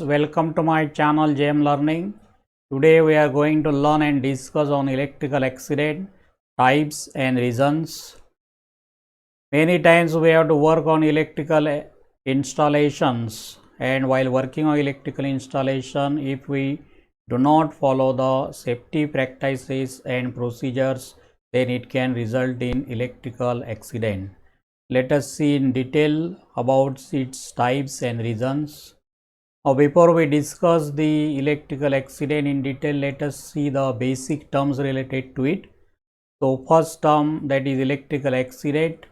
welcome to my channel JM Learning. Today we are going to learn and discuss on electrical accident, types and reasons. Many times we have to work on electrical installations, and while working on electrical installation, if we do not follow the safety practices and procedures, then it can result in electrical accident. Let us see in detail about its types and reasons. Now, before we discuss the electrical accident in detail, let us see the basic terms related to it. So, first term, that is electrical accident.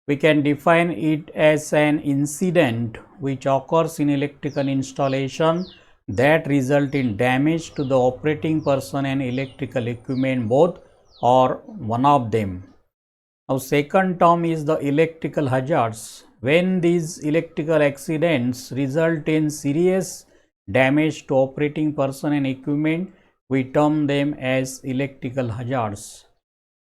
We can define it as an incident which occurs in electrical installation that result in damage to the operating person and electrical equipment both or one of them. Now, second term is the electrical hazards. When these electrical accidents result in serious damage to operating person and equipment, we term them as electrical hazards.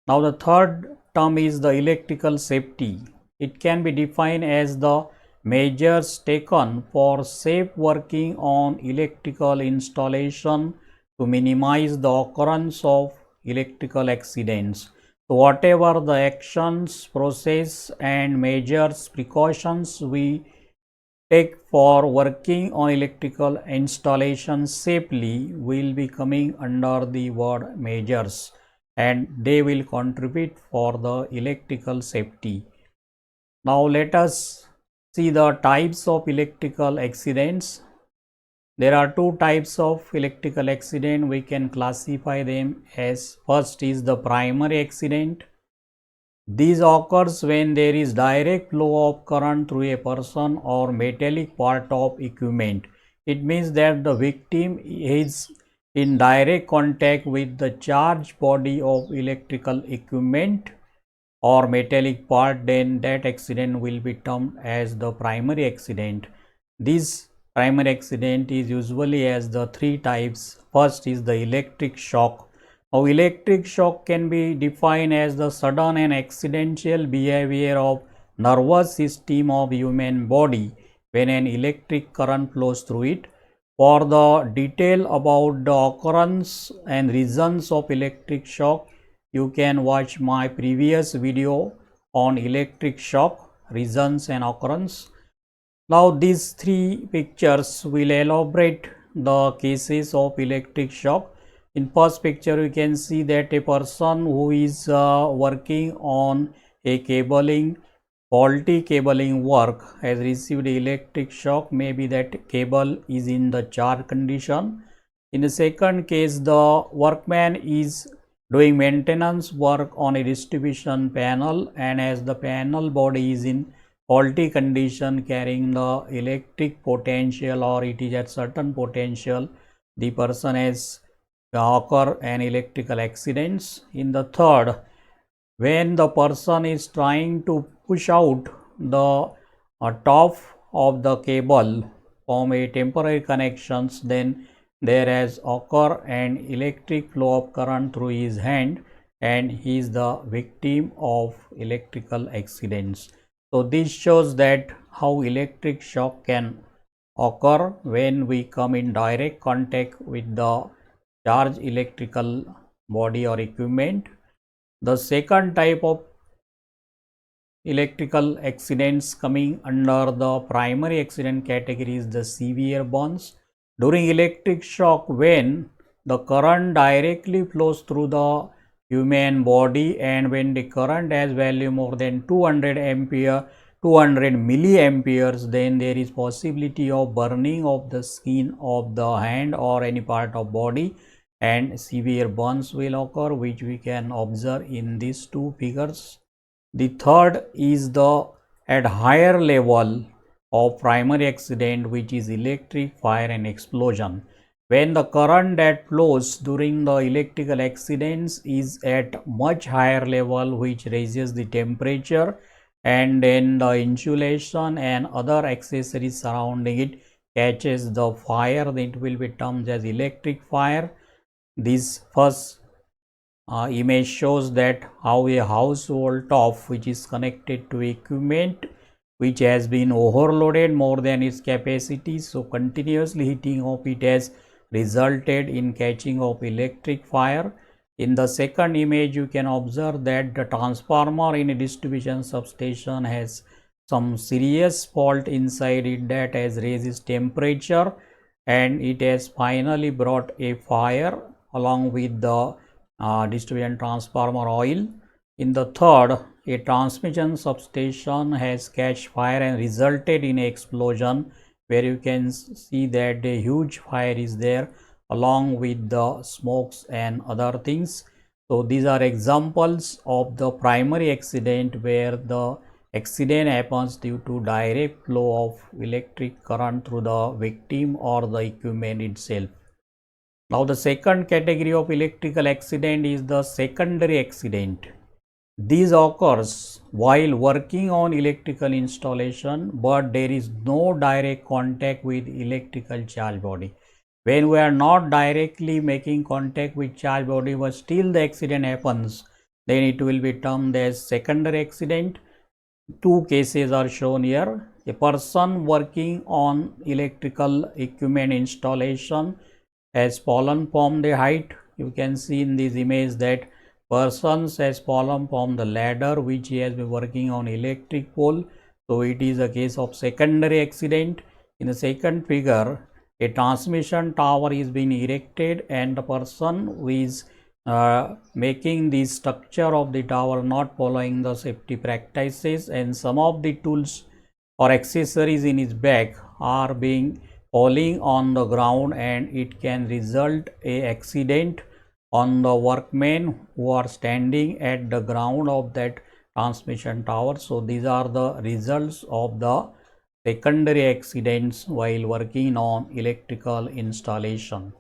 Now, the third term is the electrical safety. It can be defined as the measures taken for safe working on electrical installation to minimize the occurrence of electrical accidents. So, whatever the actions, process and measures, precautions we take for working on electrical installation safely will be coming under the word measures, and they will contribute for the electrical safety. Now, let us see the types of electrical accidents. There are two types of electrical accident. We can classify them as first is the primary accident. This occurs when there is direct flow of current through a person or metallic part of equipment. It means that the victim is in direct contact with the charged body of electrical equipment or metallic part, then that accident will be termed as the primary accident. This primary accident is usually as the three types. First is the electric shock. Now, electric shock can be defined as the sudden and accidental behavior of nervous system of human body when an electric current flows through it. For the detail about the occurrence and reasons of electric shock, you can watch my previous video on electric shock, reasons and occurrence. Now, these three pictures will elaborate the cases of electric shock. In first picture, you can see that a person who is working on a cabling, faulty cabling work has received electric shock. Maybe that cable is in the charge condition. In the second case, the workman is doing maintenance work on a distribution panel, and as the panel body is in faulty condition carrying the electric potential, or it is at certain potential, the person has occur an electrical accidents. In the third, when the person is trying to push out the top of the cable from a temporary connections, then there has occur an electric flow of current through his hand and he is the victim of electrical accidents. So, this shows that how electric shock can occur when we come in direct contact with the charged electrical body or equipment. The second type of electrical accidents coming under the primary accident category is the severe burns. During electric shock, when the current directly flows through the human body and when the current has value more than 200 ampere, 200 milliamperes, then there is possibility of burning of the skin of the hand or any part of body, and severe burns will occur, which we can observe in these two figures. The third is the at higher level of primary accident, which is electric fire and explosion. When the current that flows during the electrical accidents is at much higher level, which raises the temperature, and then the insulation and other accessories surrounding it catches the fire, then it will be termed as electric fire. This first image shows that how a household top which is connected to equipment which has been overloaded more than its capacity. So continuously heating of it has resulted in catching of electric fire. In the second image, you can observe that the transformer in a distribution substation has some serious fault inside it that has raised its temperature, and it has finally brought a fire along with the distribution transformer oil. In the third, a transmission substation has catch fire and resulted in an explosion, where you can see that a huge fire is there along with the smokes and other things. So these are examples of the primary accident where the accident happens due to direct flow of electric current through the victim or the equipment itself. Now the second category of electrical accident is the secondary accident. This occurs while working on electrical installation, but there is no direct contact with electrical charge body. When we are not directly making contact with charge body but still the accident happens, then it will be termed as secondary accident. Two cases are shown here. A person working on electrical equipment installation has fallen from the height. You can see in this image that persons has fallen from the ladder which he has been working on electric pole. So it is a case of secondary accident. In the second figure, a transmission tower is being erected and the person who is making the structure of the tower not following the safety practices, and some of the tools or accessories in his bag are being falling on the ground, and it can result a accident on the workmen who are standing at the ground of that transmission tower. So these are the results of the secondary accidents while working on electrical installation.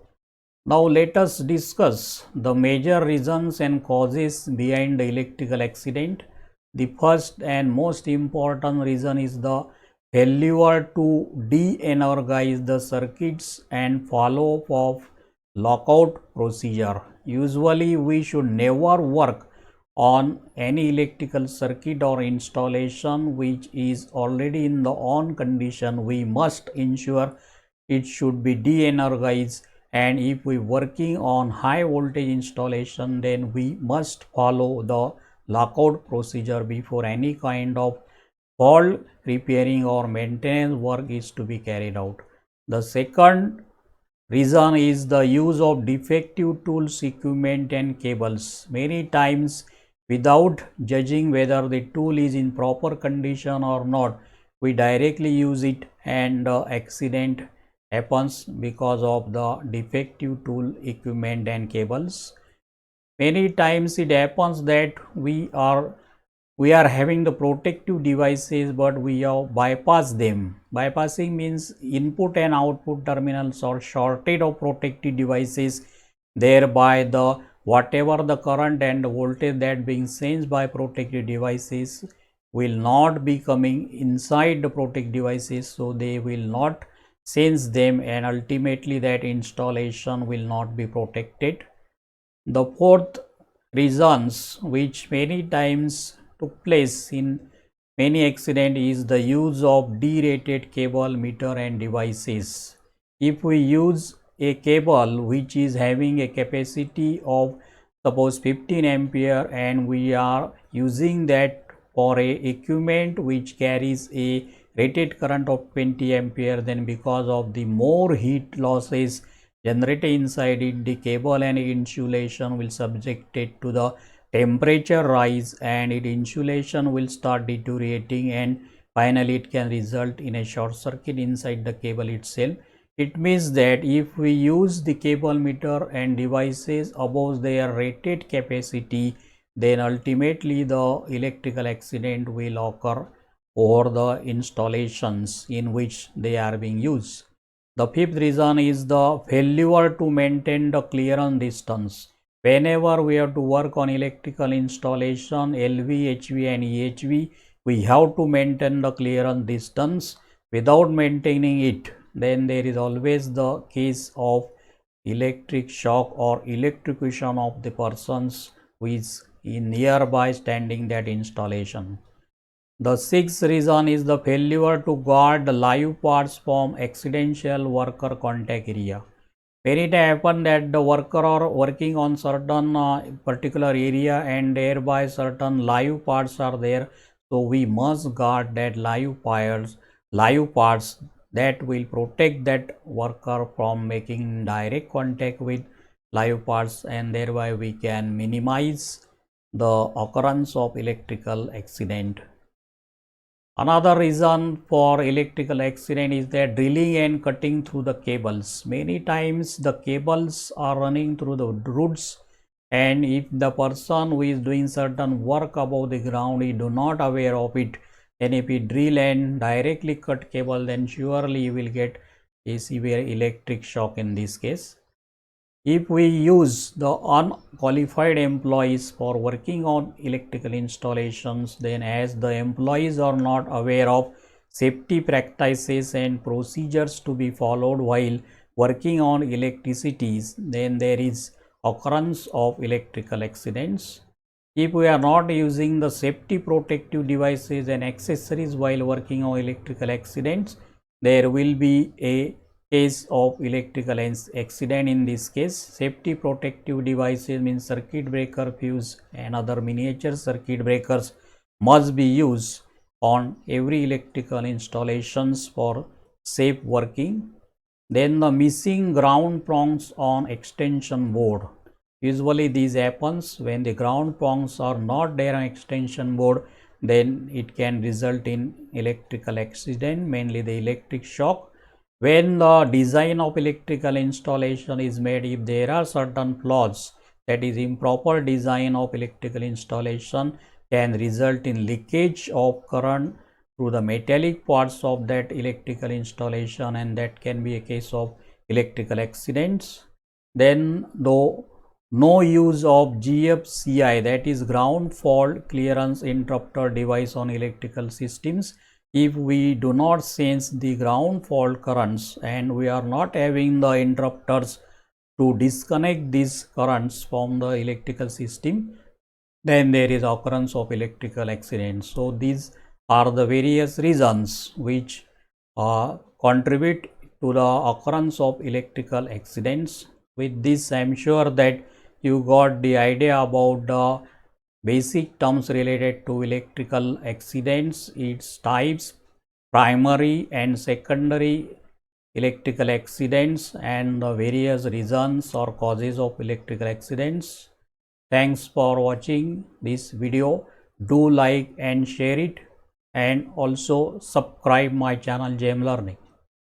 Now let us discuss the major reasons and causes behind the electrical accident. The first and most important reason is the failure to de-energize the circuits and follow up of lockout procedure. Usually we should never work on any electrical circuit or installation which is already in the on condition. We must ensure it should be de-energized, and if we working on high voltage installation, then we must follow the lockout procedure before any kind of fault repairing or maintenance work is to be carried out. The second reason is the use of defective tools, equipment and cables. Many times, without judging whether the tool is in proper condition or not, we directly use it and accident happens because of the defective tool, equipment and cables. Many times it happens that we are having the protective devices, but we have bypass them. Bypassing means input and output terminals are shorted of protective devices, thereby the whatever the current and voltage that being sensed by protective devices will not be coming inside the protective devices, so they will not sense them, and ultimately that installation will not be protected. The fourth reasons which many times took place in many accident is the use of derated cable, meter and devices. If we use a cable which is having a capacity of suppose 15 ampere and we are using that for a equipment which carries a rated current of 20 ampere, then because of the more heat losses generated inside it, the cable and insulation will subject it to the temperature rise, and its insulation will start deteriorating, and finally it can result in a short circuit inside the cable itself. It means that if we use the cable, meter and devices above their rated capacity, then ultimately the electrical accident will occur over the installations in which they are being used. The fifth reason is the failure to maintain the clearance distance. Whenever we have to work on electrical installation, LV, HV and EHV, we have to maintain the clearance distance. Without maintaining it, then there is always the case of electric shock or electrocution of the persons who is in nearby standing that installation. The sixth reason is the failure to guard the live parts from accidental worker contact area. Many times happen that the worker are working on certain particular area and thereby certain live parts are there. So we must guard that live parts that will protect that worker from making direct contact with live parts, and thereby we can minimize the occurrence of electrical accident. Another reason for electrical accident is that drilling and cutting through the cables. Many times the cables are running through the roots, and if the person who is doing certain work above the ground is not aware of it, and if he drill and directly cut cable, then surely he will get a severe electric shock in this case. If we use the unqualified employees for working on electrical installations, then as the employees are not aware of safety practices and procedures to be followed while working on electricities, then there is occurrence of electrical accidents. If we are not using the safety protective devices and accessories while working on electrical accidents, there will be a case of electrical accident. In this case, safety protective devices means circuit breaker, fuse and other miniature circuit breakers must be used on every electrical installations for safe working. Then the missing ground prongs on extension board. Usually this happens when the ground prongs are not there on extension board, then it can result in electrical accident, mainly the electric shock. When the design of electrical installation is made, if there are certain flaws, that is improper design of electrical installation can result in leakage of current through the metallic parts of that electrical installation, and that can be a case of electrical accidents. Then though no use of GFCI, that is ground fault clearance interrupter device on electrical systems. If we do not sense the ground fault currents and we are not having the interrupters to disconnect these currents from the electrical system, then there is occurrence of electrical accidents. So these are the various reasons which contribute to the occurrence of electrical accidents. With this, I am sure that you got the idea about the basic terms related to electrical accidents, its types, primary and secondary electrical accidents, and the various reasons or causes of electrical accidents. Thanks for watching this video. Do like and share it, and also subscribe my channel JM Learning.